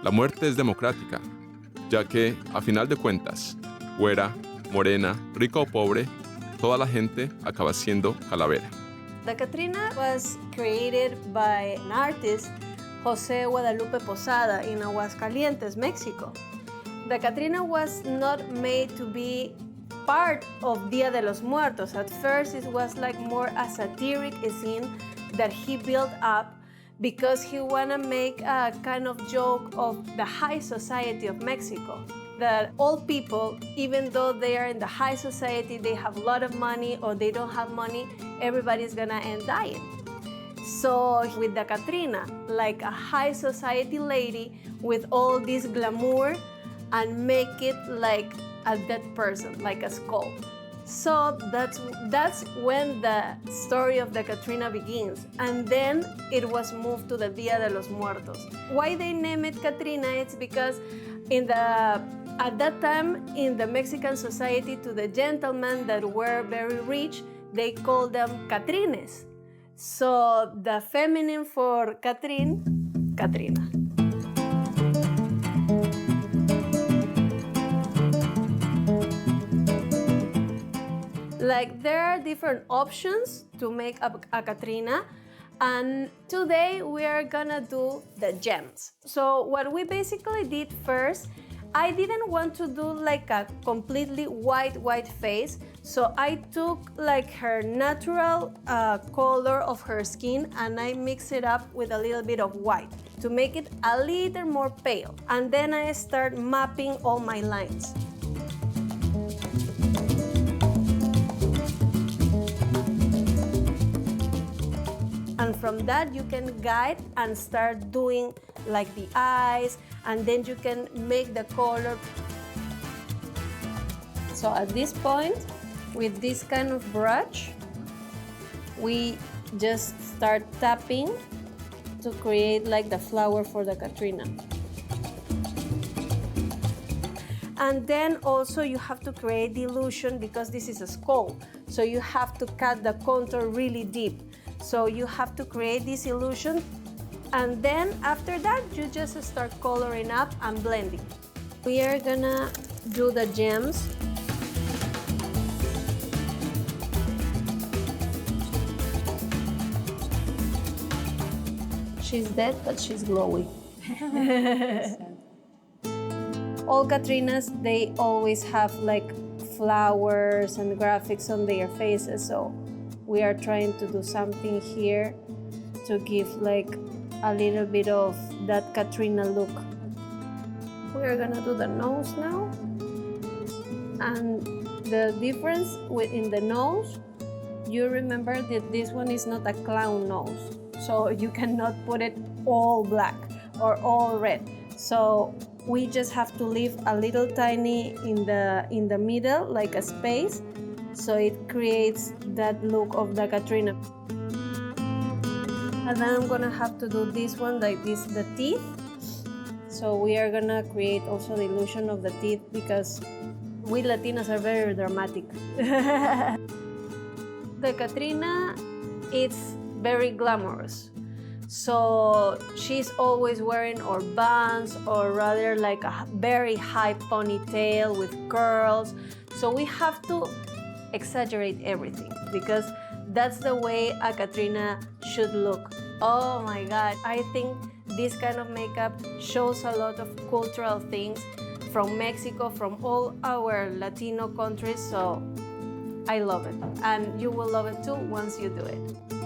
La muerte es democrática, ya que, a final de cuentas, güera, morena, rica o pobre, toda la gente acaba siendo calavera. The Catrina was created by an artist, José Guadalupe Posada, in Aguascalientes, Mexico. The Catrina was not made to be part of Dia de los Muertos. At first, it was like more a satiric scene that he built up because he wanna make a kind of joke of the high society of Mexico. That all people, even though they are in the high society, they have a lot of money or they don't have money, everybody's gonna end dying. So with the Catrina, like a high society lady with all this glamour and make it like a dead person, like a skull. So that's when the story of the Catrina begins. And then it was moved to the Dia de los Muertos. Why they name it Catrina? It's because at that time in the Mexican society, to the gentlemen that were very rich, they called them Catrines. So the feminine for Catrina. Like there are different options to make a Catrina, and today we are gonna do the gems. So what we basically did first, I didn't want to do like a completely white face, so I took like her natural color of her skin and I mixed it up with a little bit of white to make it a little more pale. And then I start mapping all my lines. And from that you can guide and start doing like the eyes, and then you can make the color. So at this point, with this kind of brush, we just start tapping to create like the flower for the Catrina. And then also you have to create the illusion because this is a skull. So you have to cut the contour really deep. So you have to create this illusion, and then after that you just start coloring up and blending. We are gonna do the gems. She's dead, but she's glowy. All Catrinas, they always have like flowers and graphics on their faces, so we are trying to do something here to give like a little bit of that Catrina look. We're gonna do the nose now. And the difference in the nose, you remember that this one is not a clown nose. So you cannot put it all black or all red. So we just have to leave a little tiny in the middle, like a space, so it creates that look of the Catrina. And then I'm gonna have to do this one like this, the teeth. So we are gonna create also the illusion of the teeth because we Latinas are very dramatic. The Catrina, it's very glamorous. So she's always wearing or buns or rather like a very high ponytail with curls. So we have to exaggerate everything because that's the way a Catrina should look. Oh my God, I think this kind of makeup shows a lot of cultural things from Mexico, from all our Latino countries, so I love it. And you will love it too once you do it.